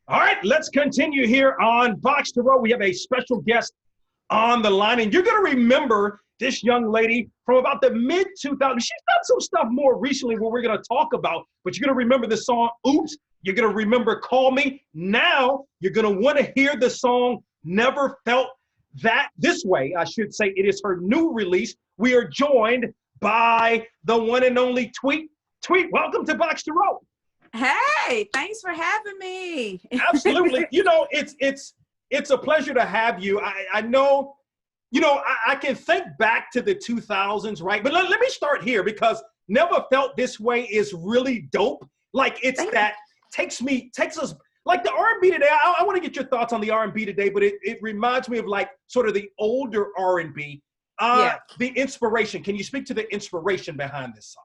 All right, let's continue here on Boxtorow. We have a special guest on the line, and you're going to remember this young lady from about the mid 2000s. She's done some stuff more recently where we're going to talk about, but you're going to remember the song Oops. You're going to remember Call Me. Now you're going to want to hear the song Never Felt That This Way. I should say it is her new release. We are joined by the one and only Tweet. Tweet, welcome to Boxtorow. Hey, thanks for having me. Absolutely. You know, it's a pleasure to have you. I know, I can think back to the 2000s, right? But let me start here because Never Felt This Way is really dope. Like takes us like the R&B today. I want to get your thoughts on the R&B today, but it reminds me of like sort of the older R&B. Yeah. The inspiration. Can you speak to the inspiration behind this song?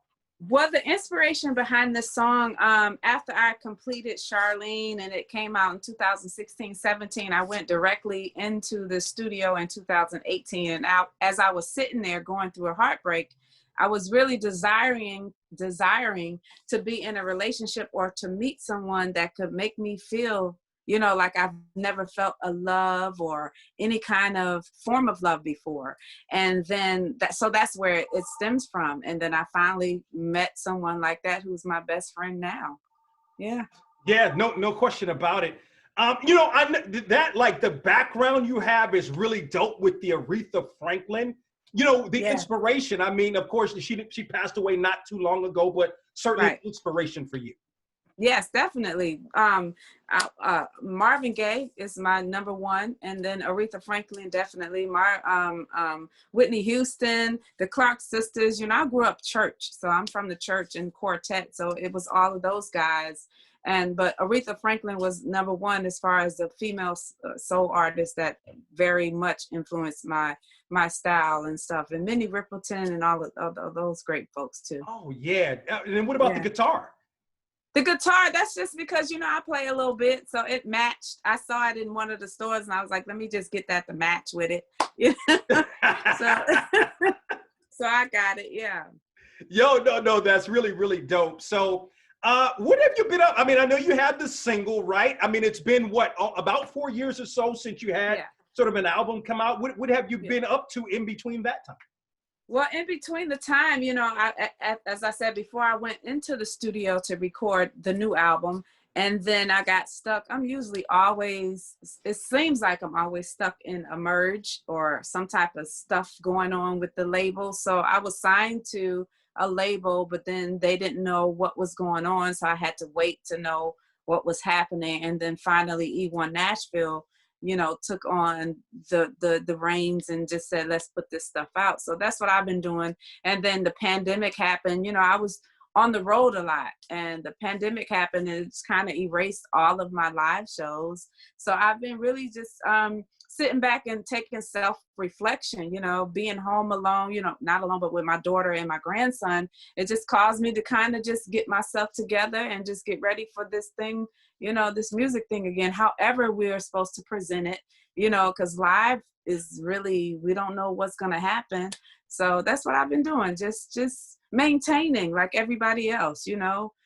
Well, the inspiration behind this song, after I completed Charlene and it came out in 2016, 17, I went directly into the studio in 2018. And as I was sitting there going through a heartbreak, I was really desiring to be in a relationship or to meet someone that could make me feel, like I've never felt a love or any kind of form of love before. And then that's where it stems from. And then I finally met someone like that who's my best friend now. Yeah. Yeah, no question about it. That like the background you have is really dope with the Aretha Franklin. The inspiration. I mean, of course, she passed away not too long ago, but certainly inspiration for you. Yes, definitely. Marvin Gaye is my number one, and then Aretha Franklin, definitely. Whitney Houston, the Clark sisters. I grew up church, so I'm from the church and quartet, so it was all of those guys. But Aretha Franklin was number one as far as the female soul artist that very much influenced my style and stuff, and Minnie Riperton and all of those great folks too. Oh yeah, and then what about the guitar? The guitar, that's just because, I play a little bit, so it matched. I saw it in one of the stores, and I was like, let me just get that to match with it. So I got it, yeah. Yo, no, that's really, really dope. So what have you been up? I mean, I know you had the single, right? I mean, it's been, about 4 years or so since you had sort of an album come out. What have you been up to in between that time? Well, in between the time, as I said before, I went into the studio to record the new album, and then I got stuck. It seems like I'm always stuck in a merge or some type of stuff going on with the label. So I was signed to a label, but then they didn't know what was going on. So I had to wait to know what was happening. And then finally E1 Nashville took on the reins and just said, let's put this stuff out. So that's what I've been doing. And then the pandemic happened. I was on the road a lot, and the pandemic happened, and it's kind of erased all of my live shows. So I've been really just sitting back and taking self-reflection, being home alone, not alone, but with my daughter and my grandson. It just caused me to kind of just get myself together and just get ready for this thing, this music thing again, however we're supposed to present it, because live is really, we don't know what's going to happen. So that's what I've been doing. Just maintaining like everybody else,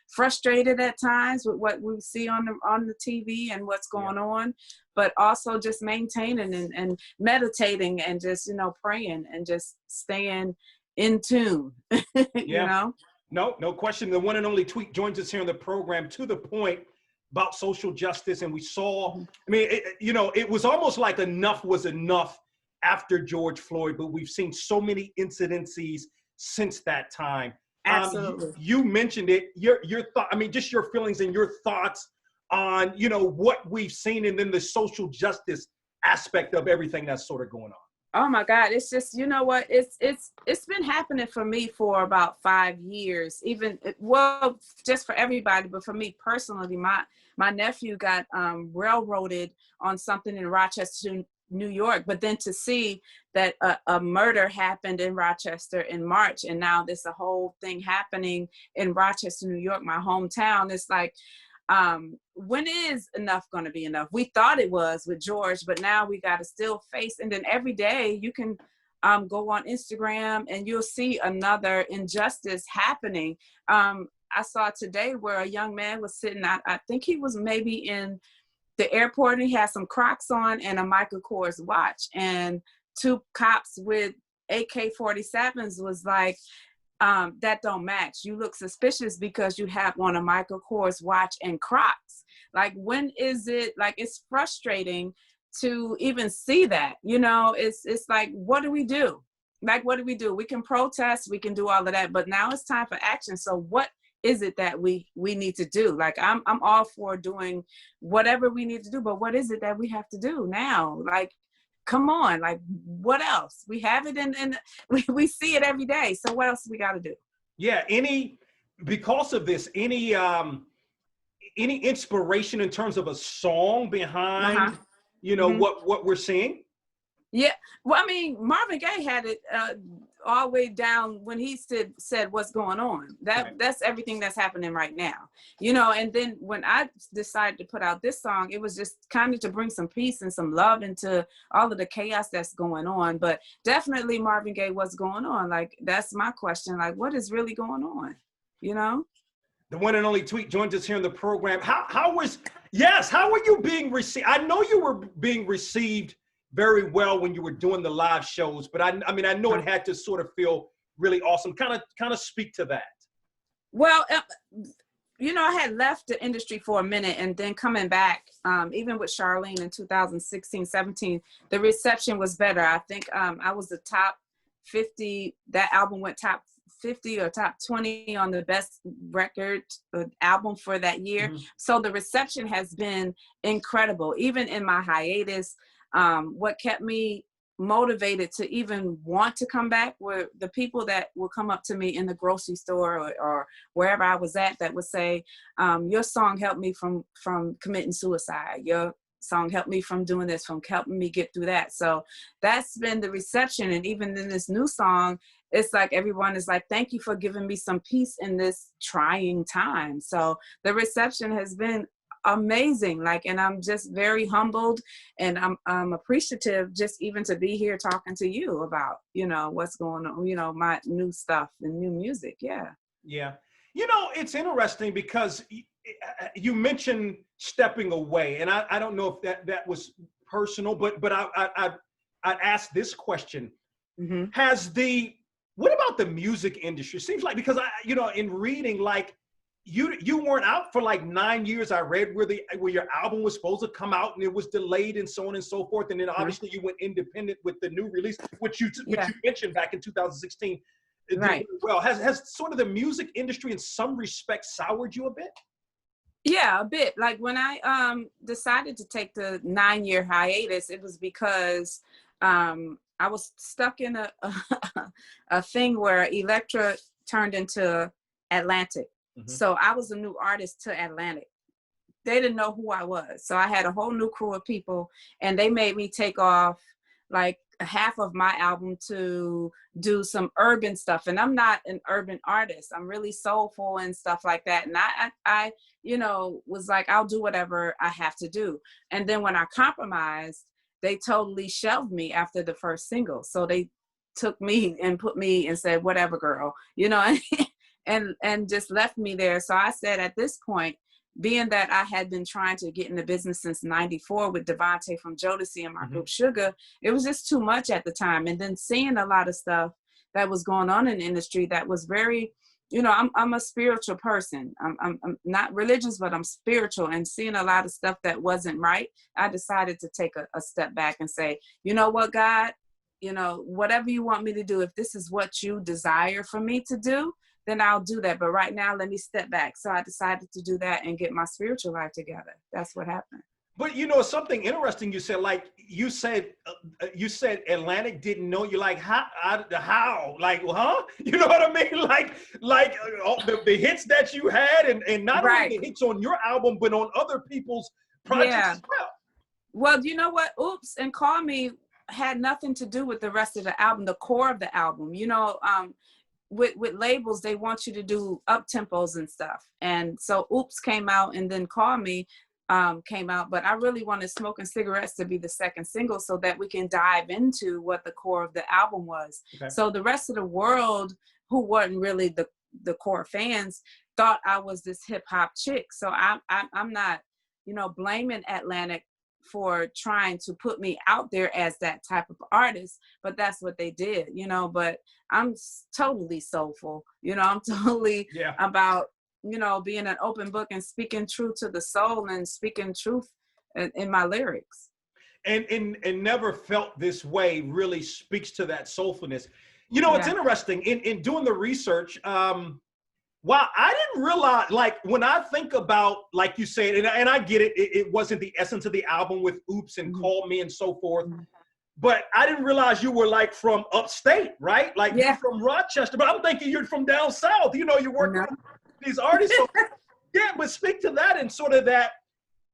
frustrated at times with what we see on the TV and what's going on, but also just maintaining and meditating and just, praying and just staying in tune, No question. The one and only Tweet joins us here on the program to the point about social justice. And we saw, it was almost like enough was enough after George Floyd, but we've seen so many incidences since that time. Absolutely. You mentioned it, your thought, just your feelings and your thoughts on, what we've seen and then the social justice aspect of everything that's sort of going on. Oh my God. It's just, it's been happening for me for about 5 years, just for everybody, but for me personally, my nephew got railroaded on something in Rochester, New York, but then to see that a murder happened in Rochester in March, and now there's a whole thing happening in Rochester, New York, my hometown. It's like, when is enough going to be enough? We thought it was with George, but now we got to still face. And then every day you can go on Instagram and you'll see another injustice happening. I saw today where a young man was sitting, I think he was maybe in the airport, and he had some Crocs on and a Michael Kors watch, and two cops with AK-47s was like, that don't match. You look suspicious because you have on a Michael Kors watch and Crocs. Like, when is it, like, it's frustrating to even see that, you know. It's like, what do we do? Like, what do we do? We can protest, we can do all of that, but now it's time for action. So what is it that we need to do? Like, I'm all for doing whatever we need to do, but what is it that we have to do now? Like, come on, like, what else? We have it in we see it every day. So what else we got to do? Yeah. Because of this, any inspiration in terms of a song behind, you know, what we're seeing? Yeah, well, I mean, Marvin Gaye had it all the way down when he said what's going on. That's everything that's happening right now, you know. And then when I decided to put out this song, it was just kind of to bring some peace and some love into all of the chaos that's going on. But definitely Marvin Gaye, what's going on? Like, that's my question. Like, what is really going on, you know? The one and only Tweet joins us here in the program. How were you being received? I know you were being received very well when you were doing the live shows, but I mean, I know it had to sort of feel really awesome. Kind of speak to that. Well, you know, I had left the industry for a minute, and then coming back, even with Charlene in 2016, 17, the reception was better. I think I was the top 50. That album went top 50 or top 20 on the best record album for that year. So the reception has been incredible. Even in my hiatus, what kept me motivated to even want to come back were the people that will come up to me in the grocery store or wherever I was at that would say, your song helped me from committing suicide. Your song helped me from doing this, from helping me get through that. So that's been the reception. And even in this new song, it's like everyone is like, thank you for giving me some peace in this trying time. So the reception has been amazing. Like, and I'm just very humbled, and I'm appreciative just even to be here talking to you about, you know, what's going on, you know, my new stuff and new music. Yeah. Yeah. You know, it's interesting because you mentioned stepping away, and I don't know if that was personal, but I'd ask this question. What about the music industry? Seems like, because you know, in reading, like, you weren't out for like 9 years. I read where your album was supposed to come out and it was delayed and so on and so forth. And then obviously you went independent with the new release, which you mentioned back in 2016. Right. Well, has sort of the music industry in some respects soured you a bit? Yeah, a bit. Like, when I decided to take the 9-year hiatus, it was because I was stuck in a thing where Elektra turned into Atlantic. So I was a new artist to Atlantic. They didn't know who I was. So I had a whole new crew of people, and they made me take off like half of my album to do some urban stuff. And I'm not an urban artist. I'm really soulful and stuff like that. And I you know, was like, I'll do whatever I have to do. And then when I compromised, they totally shelved me after the first single. So they took me and put me and said, whatever, girl, you know, and just left me there. So I said, at this point, being that I had been trying to get in the business since '94 with Devontae from Jodeci and my group Sugar, it was just too much at the time. And then seeing a lot of stuff that was going on in the industry that was very, you know, I'm a spiritual person. I'm not religious, but I'm spiritual. And seeing a lot of stuff that wasn't right, I decided to take a step back and say, you know what, God, you know, whatever you want me to do, if this is what you desire for me to do, then I'll do that. But right now, let me step back. So I decided to do that and get my spiritual life together. That's what happened. But, you know, something interesting you said, like, you said Atlantic didn't know you. Like, how? Like, huh? You know what I mean? Like all the hits that you had, and not only the hits on your album, but on other people's projects as well. Well, you know what? Oops and Call Me had nothing to do with the rest of the album, the core of the album. You know, with labels, they want you to do up tempos and stuff. And so Oops came out, and then Call Me came out. But I really wanted Smoking Cigarettes to be the second single so that we can dive into what the core of the album was. Okay. So the rest of the world, who wasn't really the core fans, thought I was this hip hop chick. So I'm not blaming Atlantic for trying to put me out there as that type of artist, but that's what they did, but I'm totally soulful, I'm totally about, being an open book and speaking truth to the soul and speaking truth in my lyrics. And never felt this way really speaks to that soulfulness. It's interesting in doing the research. Wow, I didn't realize, like, when I think about, like you said, and I get it, it wasn't the essence of the album with Oops and Call Me and so forth, but I didn't realize you were, like, from upstate, right? Like, you're from Rochester, but I'm thinking you're from down south. You're working with these artists. So, but speak to that and sort of that,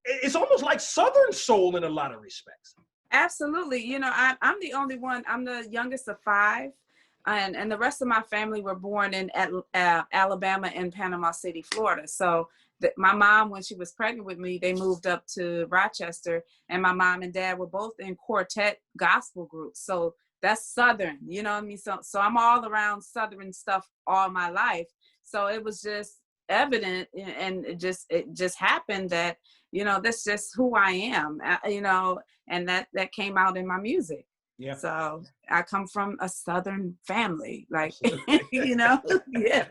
it's almost like Southern soul in a lot of respects. Absolutely. I'm the only one, I'm the youngest of 5. And the rest of my family were born in Alabama and Panama City, Florida. So my mom, when she was pregnant with me, they moved up to Rochester, and my mom and dad were both in quartet gospel groups. So that's Southern, you know what I mean? So I'm all around Southern stuff all my life. So it was just evident, and it just happened that, that's just who I am, and that came out in my music. Yeah. So I come from a Southern family, like, yes.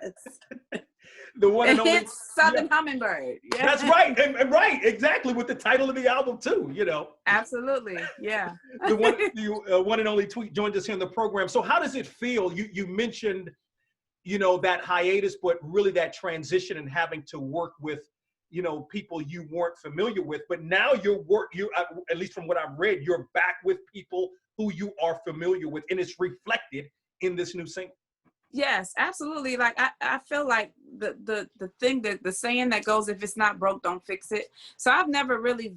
The one and only Southern Hummingbird. Yeah. That's right. And right. Exactly. With the title of the album too, Absolutely. Yeah. The one and only Tweet joined us here on the program. So how does it feel? You mentioned, that hiatus, but really that transition and having to work with, people you weren't familiar with, but now you at least from what I've read, you're back with people who you are familiar with, and it's reflected in this new single. Yes, absolutely. Like I feel like the thing that the saying that goes, if it's not broke, don't fix it. So I've never really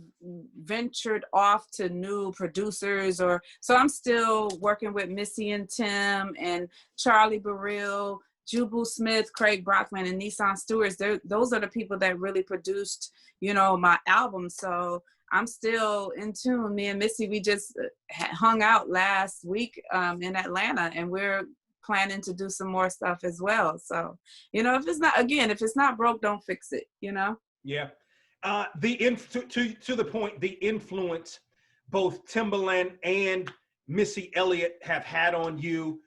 ventured off to new producers, so I'm still working with Missy and Tim and Charlie Burrell, Jubu Smith, Craig Brockman, and Nissan Stewarts. Those are the people that really produced, my album. So I'm still in tune. Me and Missy, we just hung out last week in Atlanta, and we're planning to do some more stuff as well. So, if it's not broke, don't fix it, Yeah. To the point, the influence both Timbaland and Missy Elliott have had on you.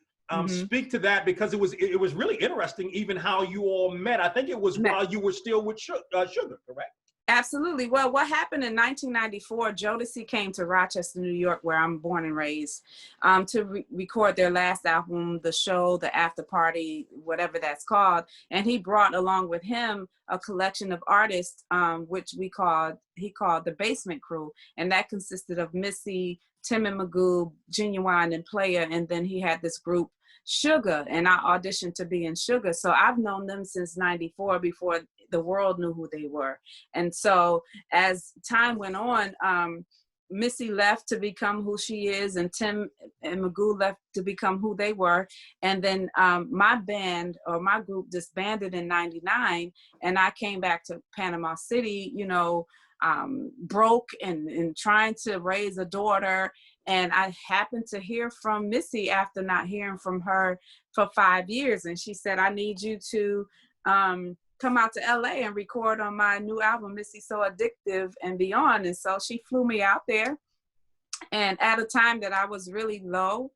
Speak to that, because it was really interesting, even how you all met. I think it was while you were still with Sugar, correct? Absolutely. Well, what happened in 1994, Jodeci came to Rochester, New York, where I'm born and raised, to record their last album, The Show, The After Party, whatever that's called. And he brought along with him a collection of artists, which he called the Basement Crew. And that consisted of Missy, Tim and Magoo, Genuine, and Player. And then he had this group, Sugar, and I auditioned to be in Sugar. So I've known them since 94, before the world knew who they were. And so as time went on, Missy left to become who she is, and Tim and Magoo left to become who they were. And then my band, or my group, disbanded in 99, and I came back to Panama City, broke and trying to raise a daughter. And I happened to hear from Missy after not hearing from her for 5 years. And she said, I need you to come out to LA and record on my new album, Missy So Addictive and Beyond. And so she flew me out there. And at a time that I was really low,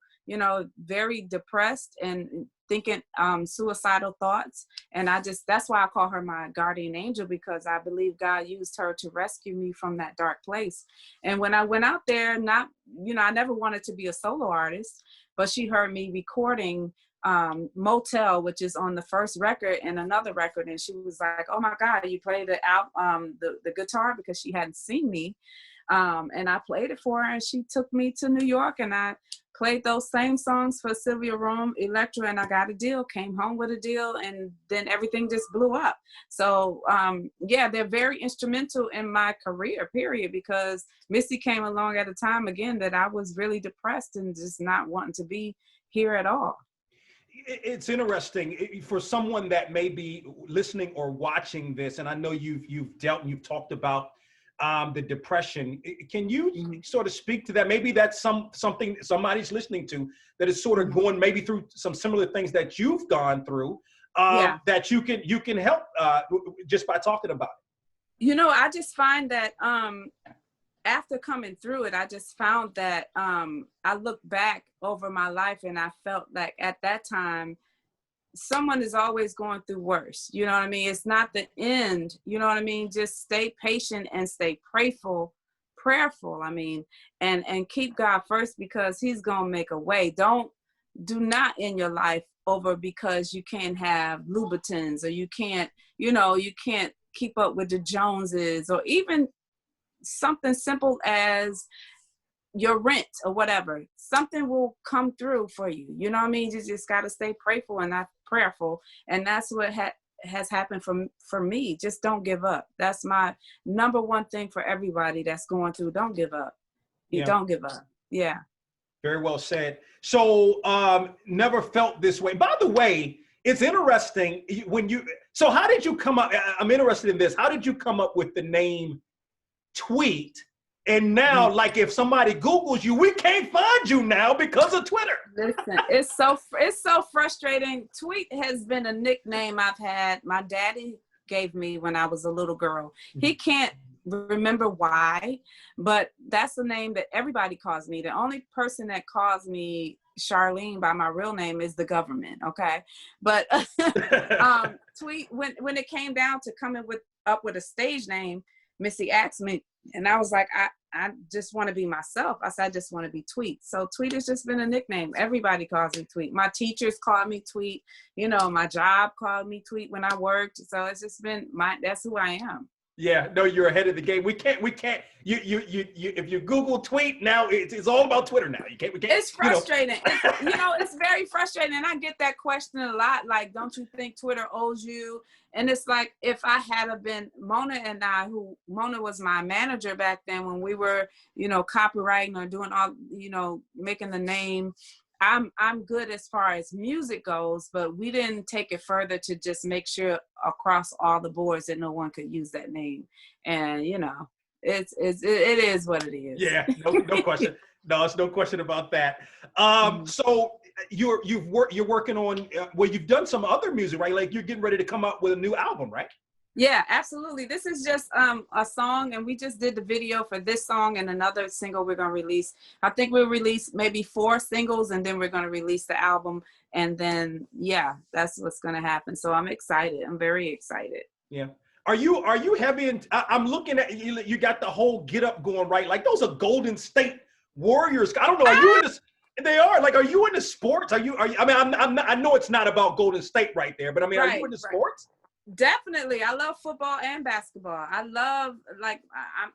very depressed and thinking suicidal thoughts. And that's why I call her my guardian angel, because I believe God used her to rescue me from that dark place. And when I went out there, I never wanted to be a solo artist, but she heard me recording Motel, which is on the first record, and another record, and she was like, oh my God, you play the guitar, because she hadn't seen me. And I played it for her, and she took me to New York, and I played those same songs for Sylvia Rome, Electra, and I got a deal, came home with a deal, and then everything just blew up. So they're very instrumental in my career, period, because Missy came along at a time, again, that I was really depressed and just not wanting to be here at all. It's interesting for someone that may be listening or watching this, and I know you've dealt and you've talked about the depression. Can you sort of speak to that? Maybe that's something somebody's listening to that is sort of going maybe through some similar things that you've gone through, that you can help just by talking about it. You know, I just find that after coming through it, I just found that I look back over my life and I felt like at that time, someone is always going through worse. You know what I mean? It's not the end. You know what I mean? Just stay patient and stay prayerful. I mean, and keep God first, because he's going to make a way. Do not end your life over because you can't have Louboutins, or you can't keep up with the Joneses, or even something simple as your rent or whatever. Something will come through for you. You know what I mean? You just got to stay prayerful and not prayerful. And that's what has happened for me. Just don't give up. That's my number one thing for everybody that's going through. Don't give up. You don't give up. Yeah. Very well said. So never felt this way. By the way, it's interesting so how did you come up? I'm interested in this. How did you come up with the name Tweet? And now, like, if somebody Googles you, we can't find you now because of Twitter. Listen, it's so frustrating. Tweet has been a nickname I've had. My daddy gave me when I was a little girl. He can't remember why, but that's the name that everybody calls me. The only person that calls me Charlene by my real name is the government. Okay. But Tweet, when it came down to coming up with a stage name, Missy asked me, and I was like, I just want to be myself. I said, I just want to be Tweet. So Tweet has just been a nickname. Everybody calls me Tweet. My teachers call me Tweet. You know, my job called me Tweet when I worked. So it's just been that's who I am. Yeah, no, you're ahead of the game. We can't. You if you Google Tweet now, it's all about Twitter now. We can't. It's frustrating. It's very frustrating. And I get that question a lot. Like, don't you think Twitter owes you? And it's like, if I had been Mona Mona was my manager back then when we were, copywriting or doing all, making the name. I'm good as far as music goes, but we didn't take it further to just make sure across all the boards that no one could use that name. And it is what it is. Yeah, no question. No, it's no question about that. So you're working on you've done some other music, right? Like you're getting ready to come up with a new album, right? Yeah, absolutely. This is just a song, and we just did the video for this song and another single we're going to release. I think we'll release maybe 4 singles, and then we're going to release the album. And then, yeah, that's what's going to happen. So I'm excited. I'm very excited. Yeah. Are you heavy? I'm looking at you. You got the whole get up going, right? Like those are Golden State Warriors. I don't know. Are you in this? They are. Like, are you into sports? Are you? I mean, I know it's not about Golden State right there, but I mean, are you into sports? Definitely. I love football and basketball. I love,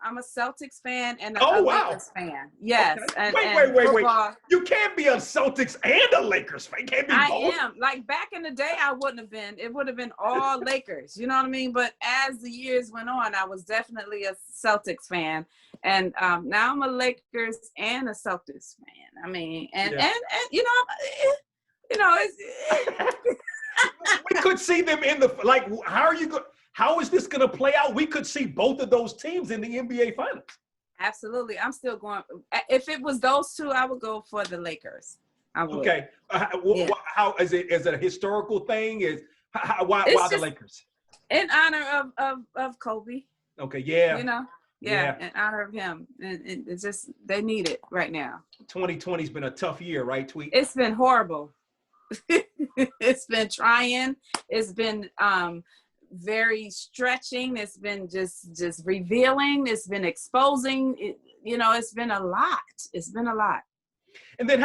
I'm a Celtics fan and a Lakers fan. Yes. Okay. Wait. You can't be a Celtics and a Lakers fan. You can't be both. I am. Like back in the day, I wouldn't have been. It would have been all Lakers. You know what I mean? But as the years went on, I was definitely a Celtics fan. And now I'm a Lakers and a Celtics fan. I mean, and it's we could see them in how is this going to play out? We could see both of those teams in the NBA finals. Absolutely. I'm still going. If it was those two, I would go for the Lakers. I would. Okay. How is it? Is it a historical thing? Why the Lakers? In honor of Kobe. Okay. Yeah. In honor of him. And it's just, they need it right now. 2020's been a tough year, right, Tweet? It's been horrible. It's been trying. It's been very stretching. It's been just revealing. It's been exposing. It's been a lot. It's been a lot. And then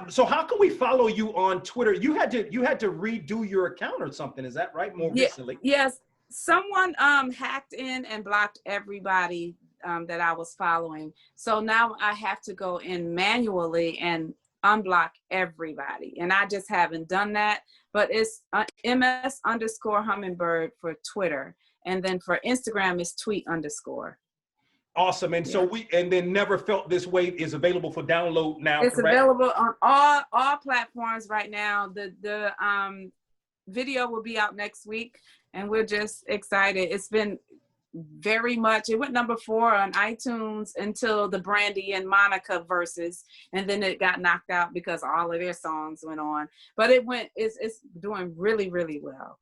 so how can we follow you on Twitter? You had to redo your account or something. Is that right? More recently? Yes. Someone hacked in and blocked everybody that I was following. So now I have to go in manually and unblock everybody. And I just haven't done that. But it's MS_Hummingbird for Twitter. And then for Instagram, it's Tweet_. Awesome. And so then Never Felt This Way is available for download now. It's correct? Available on all platforms right now. The video will be out next week, and we're just excited. It's been very much, it went number 4 on iTunes until the Brandy and Monica verses, and then it got knocked out because all of their songs went on. But it's doing really, really well.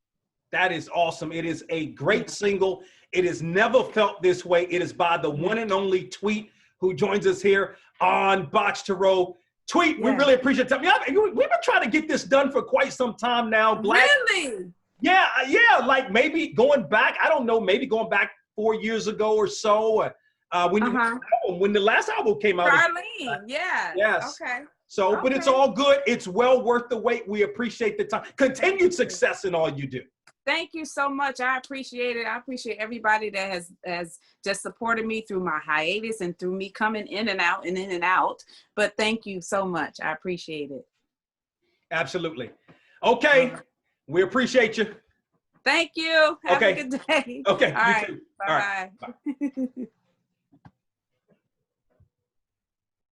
That is awesome. It is a great single. It is Never Felt This Way. It is by the one and only Tweet, who joins us here on Boxtorow. Tweet, we really appreciate it. We've been trying to get this done for quite some time now. Black. Really? Yeah, like maybe going back, I don't know, maybe going back 4 years ago or so. When the last album came out. Charlene, yeah. Yes. Okay. So, but it's all good. It's well worth the wait. We appreciate the time. Continued success in all you do. Thank you so much. I appreciate it. I appreciate everybody that has just supported me through my hiatus and through me coming in and out and in and out. But thank you so much. I appreciate it. Absolutely. Okay. We appreciate you. Thank you. Have a good day. Okay. All right. Too. Bye-bye. All right. Bye.